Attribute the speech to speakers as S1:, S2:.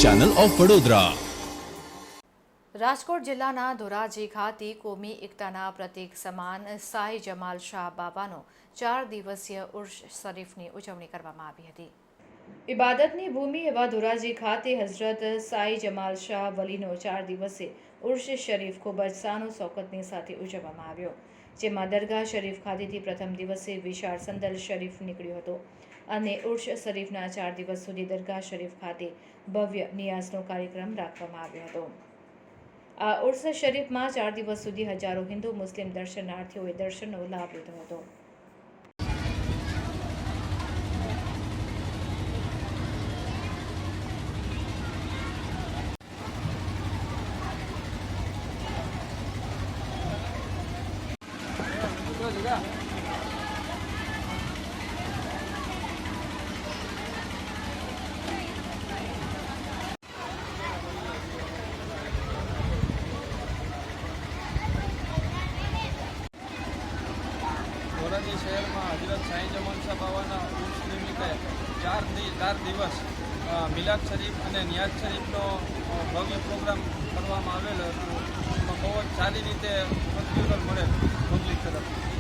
S1: Channel of Vadodara.
S2: Rajkot જિલ્લાના ધોરાજી ખાતે કોમી એકતાના પ્રતીક સમાન સાઈ જમાલ શાહ બાબાનો 4 દિવસીય ઉર્સ શરીફની ઉજવણી કરવામાં આવી હતી। ઇબાદતની ભૂમિ એવા ધોરાજી ખાતે હઝરત સાઈ જમાલ શાહ વલીનો 4 દિવસીય ઉર્સ શરીફ ખૂબ જ શાનો શૌકતની સાથે ઉજવવામાં આવ્યો, જેમાં દરગાહ શરીફ ખાતેથી પ્રથમ દિવસે વિશાળ સંદલ શરીફ નીકળ્યો હતો અને ઉર્સ શરીફના 4 દિવસ સુધી દરગાહ શરીફ ખાતે ભવ્ય નિયાઝનો કાર્યક્રમ રાખવામાં આવ્યો હતો। આ ઉર્સ શરીફમાં 4 દિવસ સુધી હજારો હિન્દુ મુસ્લિમ દર્શનાર્થીઓએ દર્શનનો લાભ લીધો હતો।
S3: ધોરાજી શહેરમાં હઝરત સાઈ જમાલ શાહ બાબાના ઉર્સ નિમિત્તે 4 દિવસ મિલાદ શરીફ અને નિયાઝ શરીફનો ભવ્ય પ્રોગ્રામ કરવામાં આવેલો હતો। એમાં બહુ જ સારી રીતે પ્રત્યુત્તર મળે પબ્લિક તરફથી।